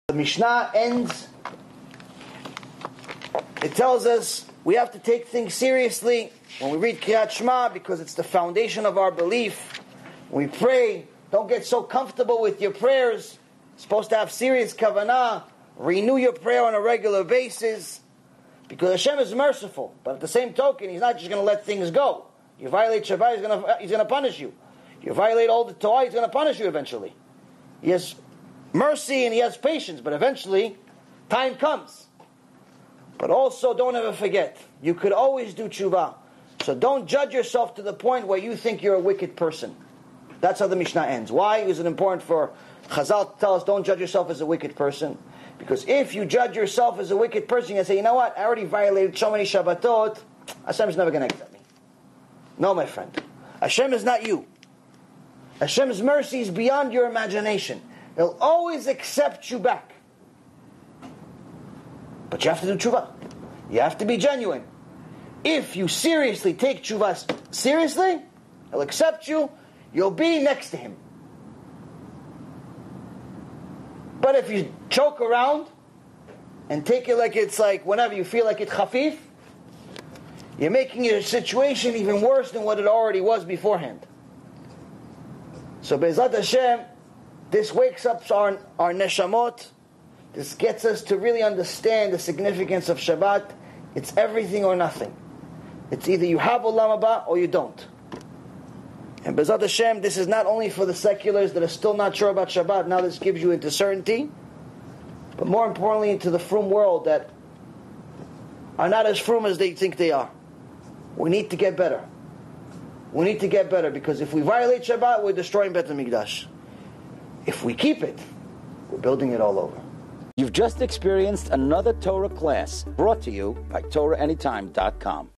The Mishnah ends, it tells us we have to take things seriously when we read Kriyat Shema because it's the foundation of our belief. When we pray, don't get so comfortable with your prayers. You're supposed to have serious kavanah. Renew your prayer on a regular basis because Hashem is merciful. But at the same token, He's not just going to let things go. You violate Shabbat, He's going to punish you. You violate all the Torah, He's going to punish you eventually. He has mercy and He has patience, but eventually, time comes. But also, don't ever forget, you could always do tshuva. So don't judge yourself to the point where you think you're a wicked person. That's how the Mishnah ends. Why is it important for Chazal to tell us don't judge yourself as a wicked person? Because if you judge yourself as a wicked person, you say, you know what, I already violated so many Shabbatot, Hashem's never going to accept me. No, my friend. Hashem is not you. Hashem's mercy is beyond your imagination. He'll always accept you back. But you have to do tshuva. You have to be genuine. If you seriously take tshuva seriously, He'll accept you. You'll be next to Him. But if you choke around and take it like it's like whenever you feel like it's chafif, you're making your situation even worse than what it already was beforehand. So Be'ezrat Hashem, this wakes up our neshamot. This gets us to really understand the significance of Shabbat. It's everything or nothing. It's either you have Olam Haba or you don't. And Be'ezrat Hashem, this is not only for the seculars that are still not sure about Shabbat. Now this gives you into certainty. But more importantly, into the frum world that are not as frum as they think they are. We need to get better. We need to get better because if we violate Shabbat, we're destroying Beit HaMikdash. If we keep it, we're building it all over. You've just experienced another Torah class brought to you by TorahAnytime.com.